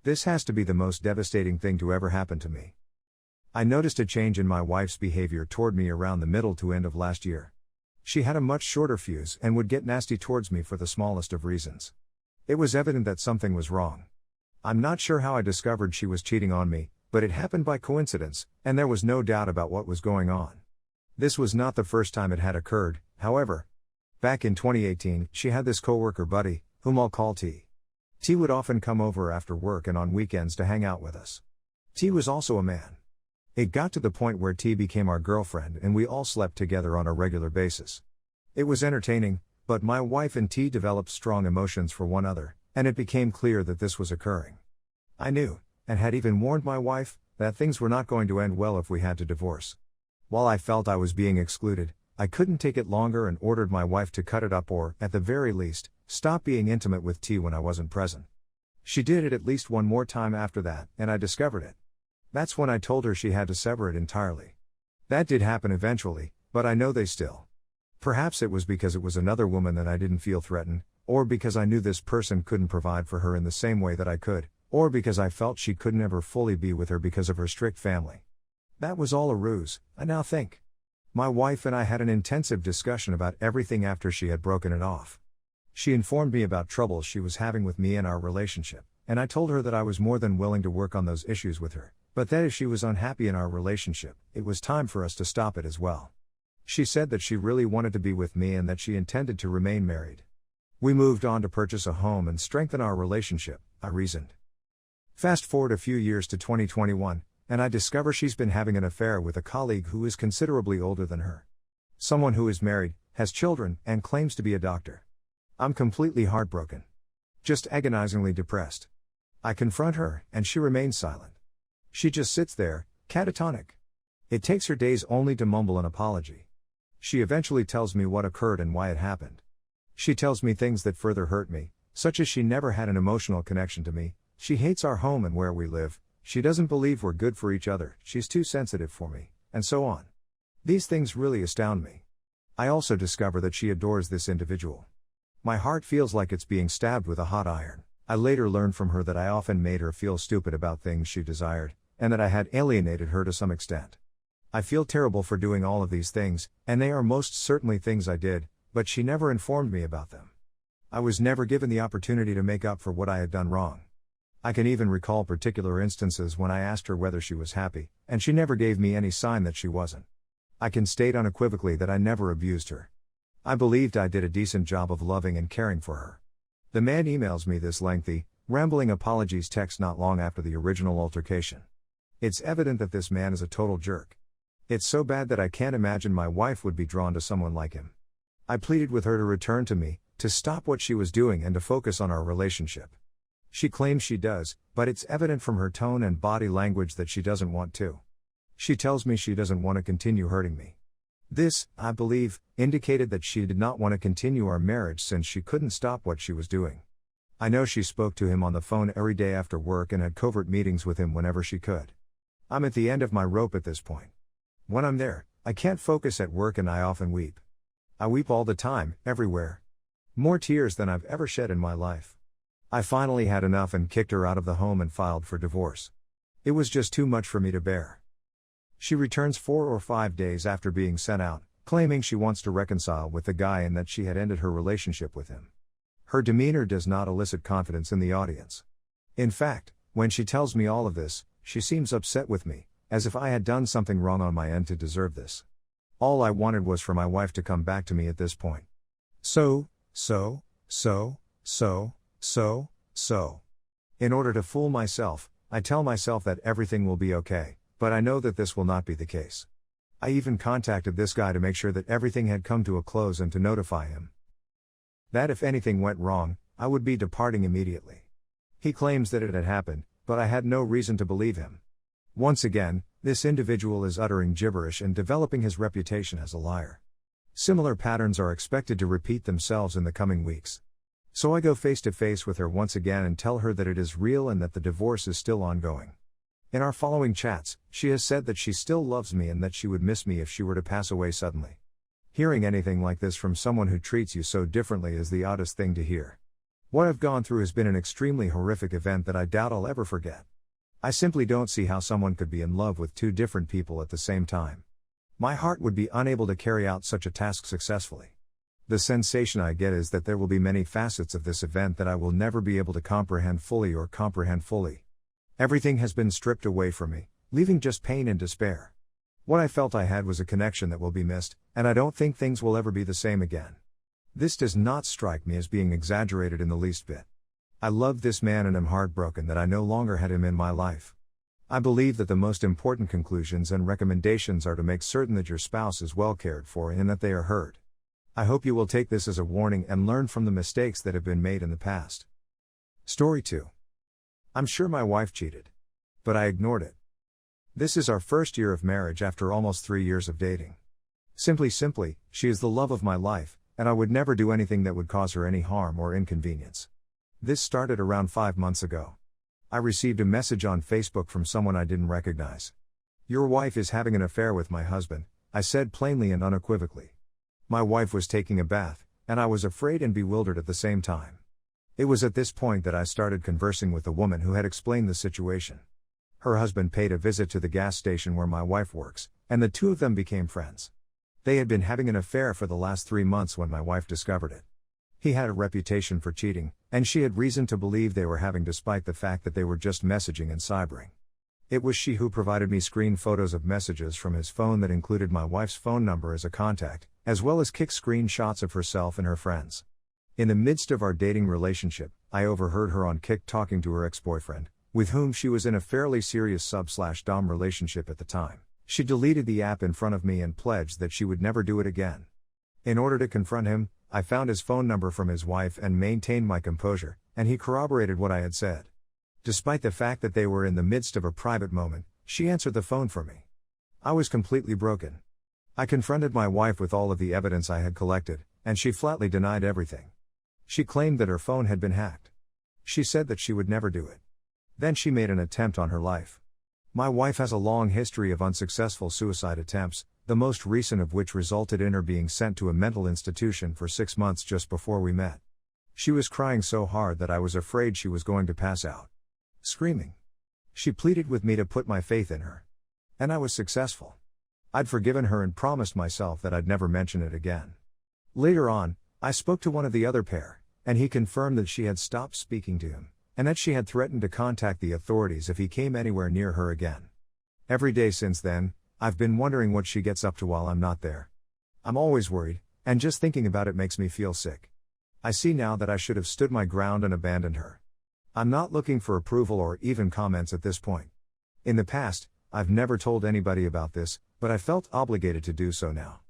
This has to be the most devastating thing to ever happen to me. I noticed a change in my wife's behavior toward me around the middle to end of last year. She had a much shorter fuse and would get nasty towards me for the smallest of reasons. It was evident that something was wrong. I'm not sure how I discovered she was cheating on me, but it happened by coincidence, and there was no doubt about what was going on. This was not the first time it had occurred, however. Back in 2018, she had this coworker buddy, whom I'll call T. T would often come over after work and on weekends to hang out with us. T was also a man. It got to the point where T became our girlfriend and we all slept together on a regular basis. It was entertaining, but my wife and T developed strong emotions for one another, and it became clear that this was occurring. I knew, and had even warned my wife, that things were not going to end well if we had to divorce. While I felt I was being excluded, I couldn't take it longer and ordered my wife to cut it up or, at the very least, stop being intimate with T when I wasn't present. She did it at least one more time after that, and I discovered it. That's when I told her she had to sever it entirely. That did happen eventually, but I know they still. Perhaps it was because it was another woman that I didn't feel threatened, or because I knew this person couldn't provide for her in the same way that I could, or because I felt she could never fully be with her because of her strict family. That was all a ruse, I now think. My wife and I had an intensive discussion about everything after she had broken it off. She informed me about troubles she was having with me in our relationship, and I told her that I was more than willing to work on those issues with her, but that if she was unhappy in our relationship, it was time for us to stop it as well. She said that she really wanted to be with me and that she intended to remain married. We moved on to purchase a home and strengthen our relationship, I reasoned. Fast forward a few years to 2021, and I discover she's been having an affair with a colleague who is considerably older than her. Someone who is married, has children, and claims to be a doctor. I'm completely heartbroken. Just agonizingly depressed. I confront her, and she remains silent. She just sits there, catatonic. It takes her days only to mumble an apology. She eventually tells me what occurred and why it happened. She tells me things that further hurt me, such as she never had an emotional connection to me, she hates our home and where we live, she doesn't believe we're good for each other, she's too sensitive for me, and so on. These things really astound me. I also discover that she adores this individual. My heart feels like it's being stabbed with a hot iron. I later learned from her that I often made her feel stupid about things she desired, and that I had alienated her to some extent. I feel terrible for doing all of these things, and they are most certainly things I did, but she never informed me about them. I was never given the opportunity to make up for what I had done wrong. I can even recall particular instances when I asked her whether she was happy, and she never gave me any sign that she wasn't. I can state unequivocally that I never abused her. I believed I did a decent job of loving and caring for her. The man emails me this lengthy, rambling apologies text not long after the original altercation. It's evident that this man is a total jerk. It's so bad that I can't imagine my wife would be drawn to someone like him. I pleaded with her to return to me, to stop what she was doing and to focus on our relationship. She claims she does, but it's evident from her tone and body language that she doesn't want to. She tells me she doesn't want to continue hurting me. This, I believe, indicated that she did not want to continue our marriage since she couldn't stop what she was doing. I know she spoke to him on the phone every day after work and had covert meetings with him whenever she could. I'm at the end of my rope at this point. When I'm there, I can't focus at work and I often weep. I weep all the time, everywhere. More tears than I've ever shed in my life. I finally had enough and kicked her out of the home and filed for divorce. It was just too much for me to bear. She returns 4 or 5 days after being sent out, claiming she wants to reconcile with the guy and that she had ended her relationship with him. Her demeanor does not elicit confidence in the audience. In fact, when she tells me all of this, she seems upset with me, as if I had done something wrong on my end to deserve this. All I wanted was for my wife to come back to me at this point. So. In order to fool myself, I tell myself that everything will be okay, but I know that this will not be the case. I even contacted this guy to make sure that everything had come to a close and to notify him that if anything went wrong, I would be departing immediately. He claims that it had happened, but I had no reason to believe him. Once again, this individual is uttering gibberish and developing his reputation as a liar. Similar patterns are expected to repeat themselves in the coming weeks. So I go face to face with her once again and tell her that it is real and that the divorce is still ongoing. In our following chats, she has said that she still loves me and that she would miss me if she were to pass away suddenly. Hearing anything like this from someone who treats you so differently is the oddest thing to hear. What I've gone through has been an extremely horrific event that I doubt I'll ever forget. I simply don't see how someone could be in love with two different people at the same time. My heart would be unable to carry out such a task successfully. The sensation I get is that there will be many facets of this event that I will never be able to comprehend fully. Everything has been stripped away from me, leaving just pain and despair. What I felt I had was a connection that will be missed, and I don't think things will ever be the same again. This does not strike me as being exaggerated in the least bit. I loved this man and am heartbroken that I no longer had him in my life. I believe that the most important conclusions and recommendations are to make certain that your spouse is well cared for and that they are heard. I hope you will take this as a warning and learn from the mistakes that have been made in the past. Story 2. I'm sure my wife cheated. But I ignored it. This is our first year of marriage after almost 3 years of dating. Simply, she is the love of my life, and I would never do anything that would cause her any harm or inconvenience. This started around 5 months ago. I received a message on Facebook from someone I didn't recognize. "Your wife is having an affair with my husband," I said plainly and unequivocally. My wife was taking a bath, and I was afraid and bewildered at the same time. It was at this point that I started conversing with the woman who had explained the situation. Her husband paid a visit to the gas station where my wife works, and the two of them became friends. They had been having an affair for the last 3 months when my wife discovered it. He had a reputation for cheating, and she had reason to believe they were having, despite the fact that they were just messaging and cybering. It was she who provided me screen photos of messages from his phone that included my wife's phone number as a contact, as well as Kik screenshots of herself and her friends. In the midst of our dating relationship, I overheard her on Kik talking to her ex-boyfriend, with whom she was in a fairly serious sub/dom relationship at the time. She deleted the app in front of me and pledged that she would never do it again. In order to confront him, I found his phone number from his wife and maintained my composure, and he corroborated what I had said. Despite the fact that they were in the midst of a private moment, she answered the phone for me. I was completely broken. I confronted my wife with all of the evidence I had collected, and she flatly denied everything. She claimed that her phone had been hacked. She said that she would never do it. Then she made an attempt on her life. My wife has a long history of unsuccessful suicide attempts, the most recent of which resulted in her being sent to a mental institution for 6 months just before we met. She was crying so hard that I was afraid she was going to pass out. Screaming. She pleaded with me to put my faith in her. And I was successful. I'd forgiven her and promised myself that I'd never mention it again. Later on, I spoke to one of the other pair, and he confirmed that she had stopped speaking to him, and that she had threatened to contact the authorities if he came anywhere near her again. Every day since then, I've been wondering what she gets up to while I'm not there. I'm always worried, and just thinking about it makes me feel sick. I see now that I should have stood my ground and abandoned her. I'm not looking for approval or even comments at this point. In the past, I've never told anybody about this, but I felt obligated to do so now.